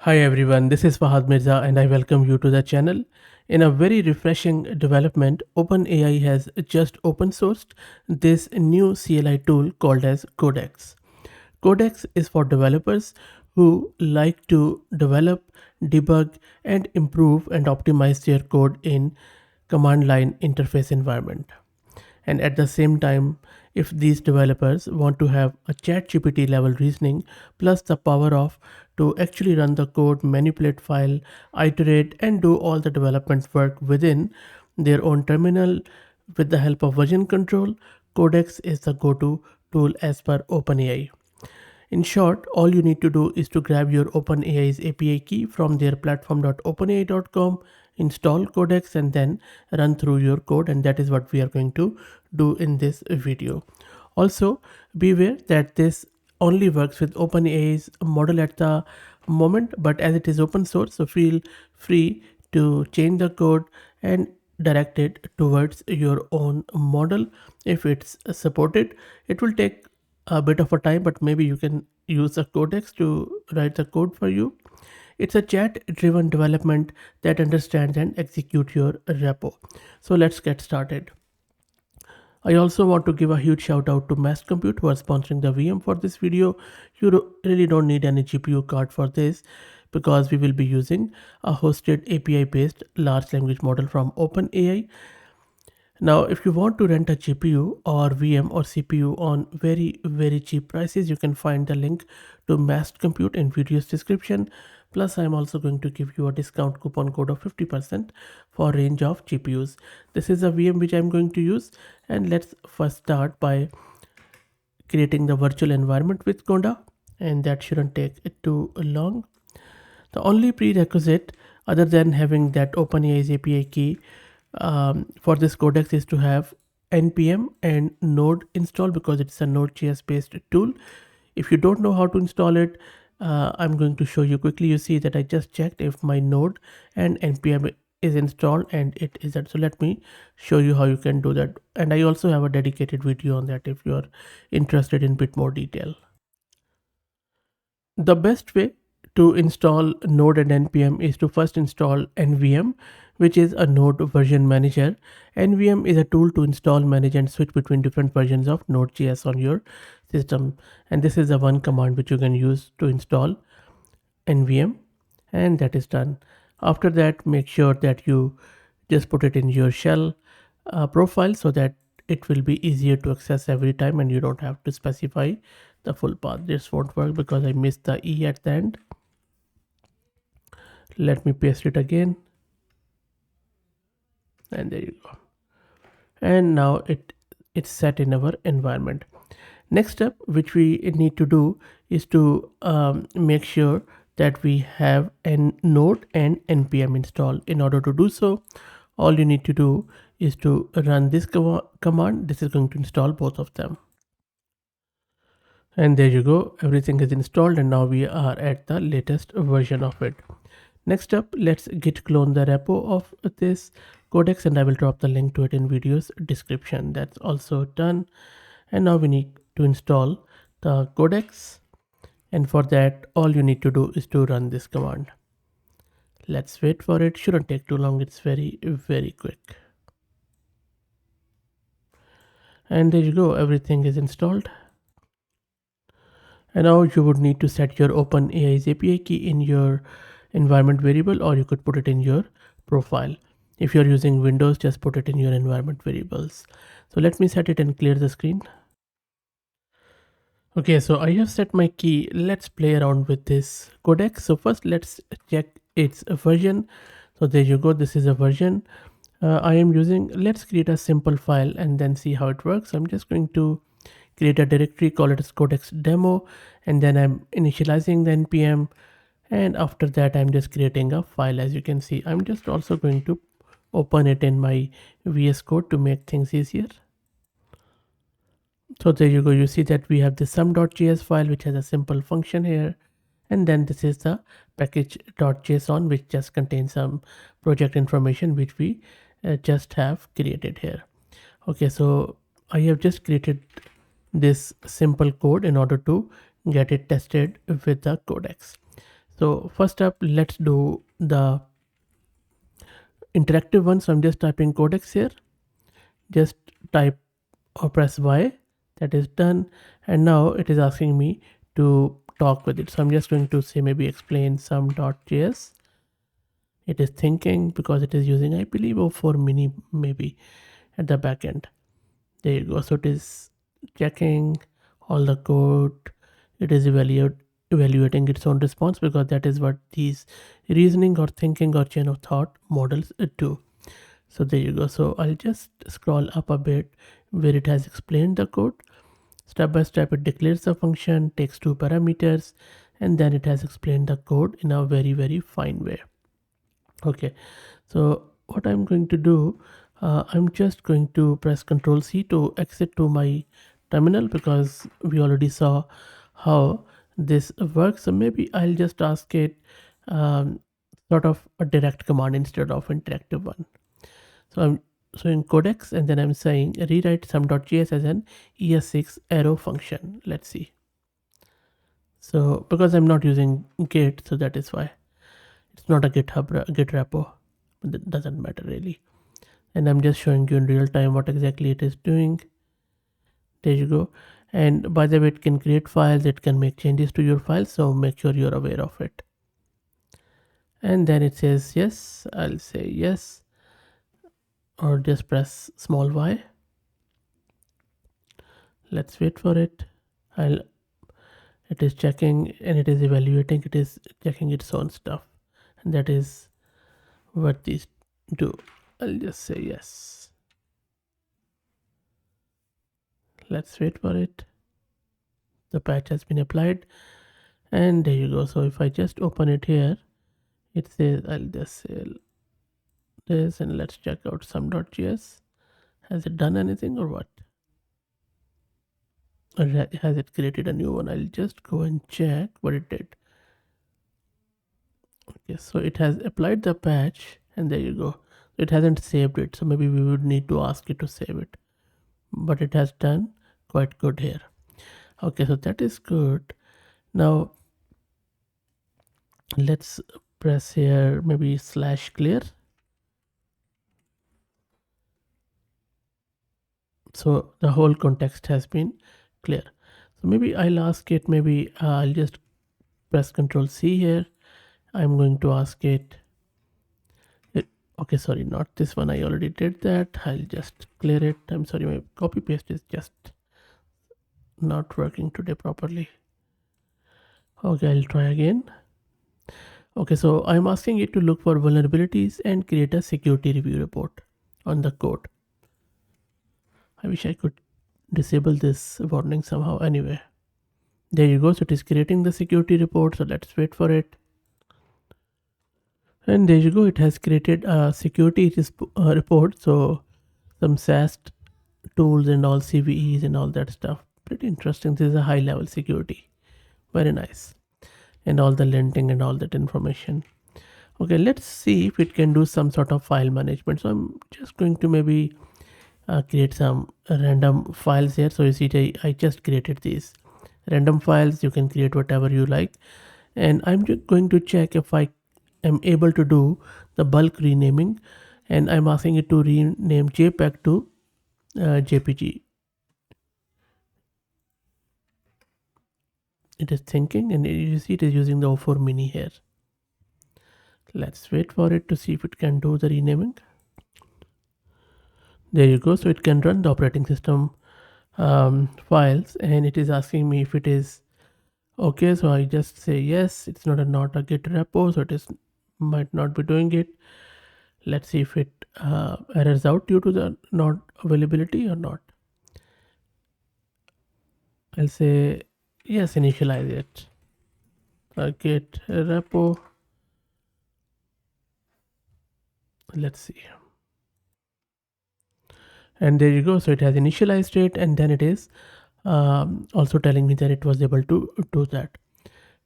Hi everyone, this is Fahad Mirza and I welcome you to the channel. In a very refreshing development, OpenAI has just open sourced this new CLI tool called as Codex. Codex is for developers who like to develop, debug, and improve and optimize their code in command line interface environment. And at the same time, if these developers want to have a ChatGPT level reasoning plus the power of to actually run the code, manipulate file, iterate, and do all the development work within their own terminal with the help of version control, Codex is the go-to tool as per OpenAI. In short, all you need to do is to grab your OpenAI's API key from their platform.openai.com, install Codex, and then run through your code. And that is what we are going to do in this video. Also, beware that this only works with OpenAI's model at the moment, but as it is open source, so feel free to change the code and direct it towards your own model if it's supported. It will take a bit of a time, but maybe you can use a codex to write the code for you. It's a chat driven development that understands and execute your repo. So let's get started. I also want to give a huge shout out to Mass Compute who are sponsoring the VM for this video. You really don't need any GPU card for this because we will be using a hosted API based large language model from OpenAI. Now, if you want to rent a GPU or VM or CPU on very cheap prices, you can find the link to Massed Compute in video's description. Plus, I'm also going to give you a discount coupon code of 50% for range of GPUs. This is a VM which I'm going to use, and let's first start by creating the virtual environment with Conda, and that shouldn't take it too long. The only prerequisite other than having that OpenAI's API key for this codex is to have npm and node install because it's a node.js based tool. If you don't know how to install it, I'm going to show you quickly. You see that I just checked if my node and npm is installed, and it isn't. So let me show you how you can do that, and I also have a dedicated video on that if you are interested in bit more detail. The best way to install Node and NPM is to first install NVM, which is a Node version manager. NVM is a tool to install, manage, and switch between different versions of Node.js on your system. And this is the one command which you can use to install NVM, and that is done. After that, make sure that you just put it in your shell profile so that it will be easier to access every time and you don't have to specify the full path. This won't work because I missed the E at the end. Let me paste it again, and there you go. And now it's set in our environment. Next step which we need to do is to make sure that we have a node and npm installed. In order to do so, all you need to do is to run this command. This is going to install both of them. And there you go, everything is installed, and now we are at the latest version of it. Next up, let's git clone the repo of this codex, and I will drop the link to it in video's description. That's also done. And now we need to install the codex, and for that all you need to do is to run this command. Let's wait for it. Shouldn't take too long. It's very quick. And there you go, everything is installed. And now you would need to set your OpenAI's API key in your environment variable, or you could put it in your profile. If you're using Windows, just put it in your environment variables. So let me set it and clear the screen. Okay, so I have set my key. Let's play around with this codex. So first let's check its version. So there you go, this is a version I am using. Let's create a simple file and then see how it works. I'm just going to create a directory, call it as codex demo, and then I'm initializing the npm, and after that I'm just creating a file. As you can see, I'm just also going to open it in my VS Code to make things easier. So there you go, you see that we have the sum.js file which has a simple function here, and then this is the package.json which just contains some project information which we just have created here. Okay, so I have just created this simple code in order to get it tested with the codex. So first up, let's do the interactive one. So I'm just typing Codex here. Just type or press Y. That is done. And now it is asking me to talk with it. So I'm just going to say maybe explain some.js. It is thinking because it is using, I believe, O4 mini maybe at the back end. There you go. So it is checking all the code. It is evaluating its own response because that is what these reasoning or thinking or chain of thought models do. So there you go. So I'll just scroll up a bit where it has explained the code. Step by step, it declares the function, takes two parameters, and then it has explained the code in a very, very fine way. Okay, so what I'm going to do, I'm just going to press Ctrl C to exit to my terminal because we already saw how this works. So maybe I'll just ask it sort of a direct command instead of interactive one. So I'm in Codex and then I'm saying rewrite some.js as an ES6 arrow function. Let's see. So because I'm not using Git, so that is why it's not a Git repo. But that doesn't matter really. And I'm just showing you in real time what exactly it is doing. There you go. And by the way, it can create files, it can make changes to your files, so make sure you're aware of it. And then it says yes. I'll say yes, or just press small y. Let's wait for it. It is checking and it is evaluating, it is checking its own stuff, and that is what these do. I'll just say yes. Let's wait for it. The patch has been applied, and there you go. So if I just open it here, it says, I'll just say this, and let's check out some.js. Has it done anything or what? Or has it created a new one? I'll just go and check what it did. Okay, so it has applied the patch, and there you go. It hasn't saved it, so maybe we would need to ask it to save it, but it has done quite good here. Okay, so that is good. Now let's press here maybe /clear. So the whole context has been clear. So maybe I'll ask it, maybe I'll just press Ctrl C here. I'm going to ask it, okay, sorry, not this one. I already did that. I'll just clear it. I'm sorry, my copy paste is just not working today properly. Okay, I'll try again. Okay, so I'm asking it to look for vulnerabilities and create a security review report on the code. I wish I could disable this warning somehow. Anyway, there you go. So it is creating the security report. So let's wait for it. And there you go. It has created a security report. So some SAST tools and all CVEs and all that stuff. Pretty interesting. This is a high level security. Very nice. And all the linting and all that information. Okay, let's see if it can do some sort of file management. So I'm just going to maybe create some random files here. So you see, I just created these random files. You can create whatever you like. And I'm just going to check if I am able to do the bulk renaming. And I'm asking it to rename JPEG to JPG. It is thinking, and you see it is using the O4 mini here. Let's wait for it to see if it can do the renaming. There you go. So it can run the operating system files, and it is asking me if it is okay. So I just say yes. It's not a Git repo, so it is might not be doing it. Let's see if it errors out due to the not availability or not. I'll say yes, initialize it. Git repo. Let's see. And there you go. So it has initialized it, and then it is also telling me that it was able to do that.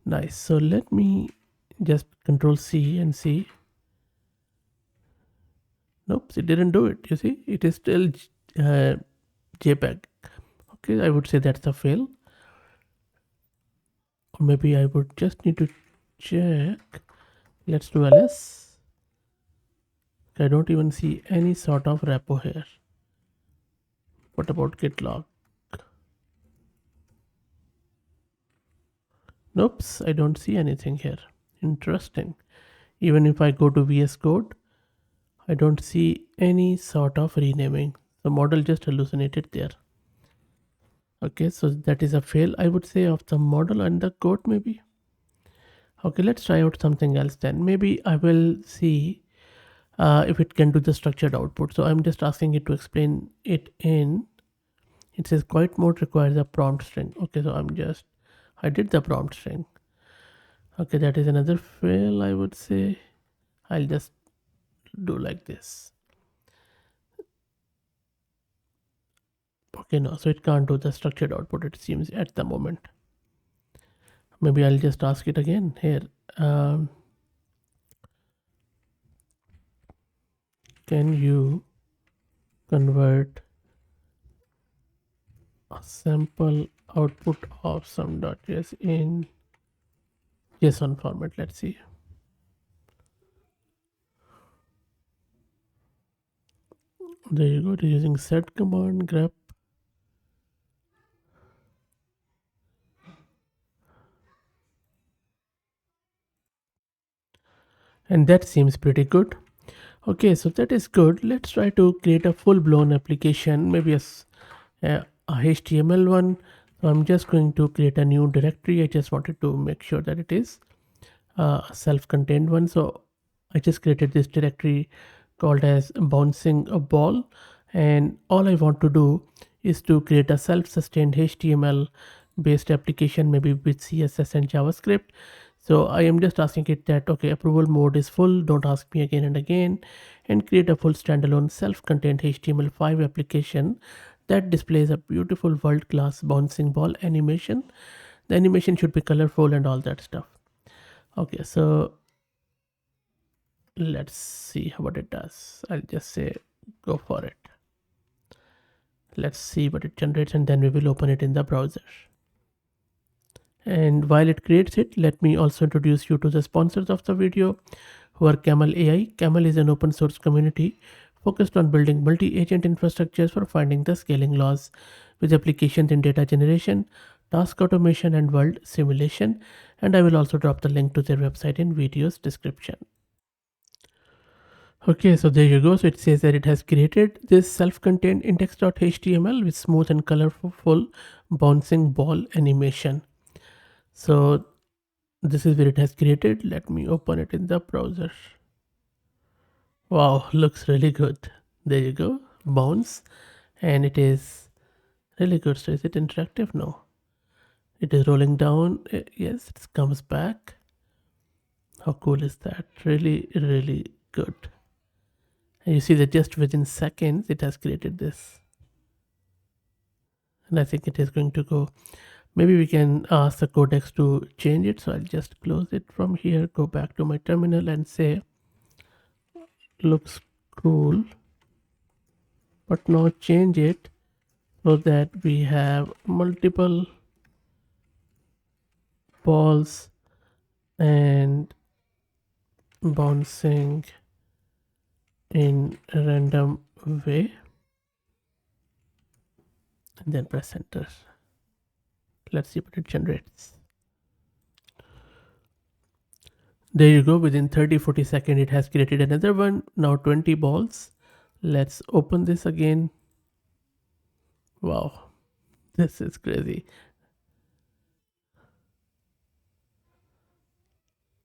Nice. So let me just Control C and see. Nope, it didn't do it. You see, it is still JPEG. Okay, I would say that's a fail. Or maybe I would just need to check. Let's do ls. I don't even see any sort of repo here. What about git log? Nope, I don't see anything here. Interesting. Even if I go to VS Code, I don't see any sort of renaming. The model just hallucinated there. Okay, so that is a fail, I would say, of the model and the code maybe. Okay, let's try out something else then. Maybe I will see if it can do the structured output. So I'm just asking it to explain it in. It says quiet mode requires a prompt string. Okay, so I did the prompt string. Okay, that is another fail, I would say. I'll just do like this. Okay, no, so it can't do the structured output, it seems, at the moment. Maybe I'll just ask it again here. Can you convert a sample output of some.js in JSON format? Let's see. There you go. It is using set command grep. And that seems pretty good. Okay, so that is good. Let's try to create a full-blown application, maybe a HTML one. So I'm just going to create a new directory. I just wanted to make sure that it is a self-contained one. So I just created this directory called as bouncing a ball, and all I want to do is to create a self-sustained HTML based application, maybe with CSS and JavaScript. So I am just asking it that, okay, approval mode is full, don't ask me again and again, and create a full standalone self-contained HTML5 application that displays a beautiful world-class bouncing ball animation. The animation should be colorful and all that stuff. Okay, so let's see what it does. I'll just say go for it. Let's see what it generates, and then we will open it in the browser. And while it creates it, let me also introduce you to the sponsors of the video, who are Camel AI. Camel is an open source community focused on building multi-agent infrastructures for finding the scaling laws with applications in data generation, task automation, and world simulation. And I will also drop the link to their website in video's description. Okay, so there you go. So it says that it has created this self-contained index.html with smooth and colorful bouncing ball animation. So this is where it has created. Let me open it in the browser. Wow, looks really good. There you go, bounce, and it is really good. So is it interactive? No, it is rolling down. Yes, it comes back. How cool is that? Really, really good. And you see that just within seconds it has created this, and I think it is going to go. Maybe we can ask the codex to change it. So I'll just close it from here, go back to my terminal and say looks cool, but now change it so that we have multiple balls and bouncing in a random way, and then press enter. Let's see what it generates. There you go. Within 30-40 seconds it has created another one. Now 20 balls. Let's open this again. Wow, this is crazy.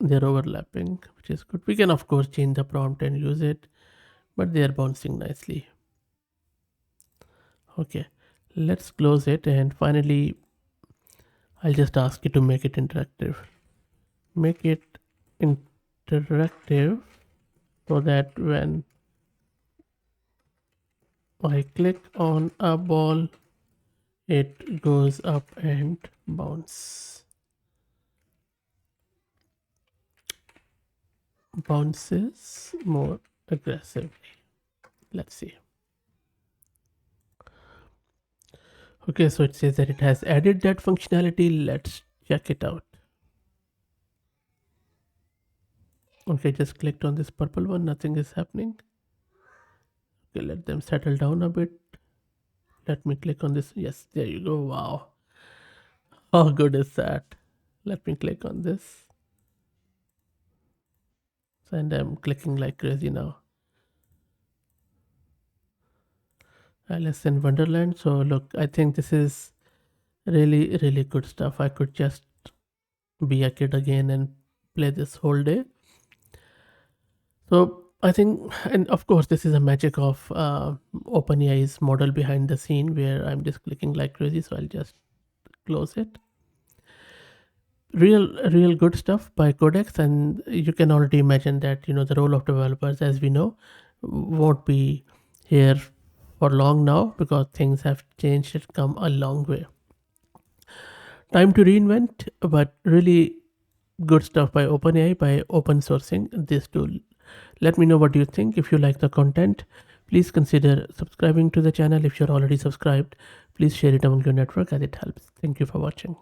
They're overlapping, which is good. We can of course change the prompt and use it, but they are bouncing nicely. Okay, let's close it, and finally I'll just ask you to make it interactive. Make it interactive so that when I click on a ball, it goes up and bounces more aggressively. Let's see. Okay, so it says that it has added that functionality. Let's check it out. Okay, just clicked on this purple one, nothing is happening. Okay, let them settle down a bit. Let me click on this. Yes, there you go. Wow. How good is that? Let me click on this. And I'm clicking like crazy now. Alice in Wonderland. So look, I think this is really, really good stuff. I could just be a kid again and play this whole day. So I think, and of course, this is a magic of OpenAI's model behind the scene where I'm just clicking like crazy. So I'll just close it. Real good stuff by Codex, and you can already imagine that the role of developers, as we know, won't be here for long now because things have changed and come a long way. Time to reinvent, but really good stuff by OpenAI by open sourcing this tool. Let me know what you think. If you like the content, please consider subscribing to the channel. If you're already subscribed, please share it among your network as it helps. Thank you for watching.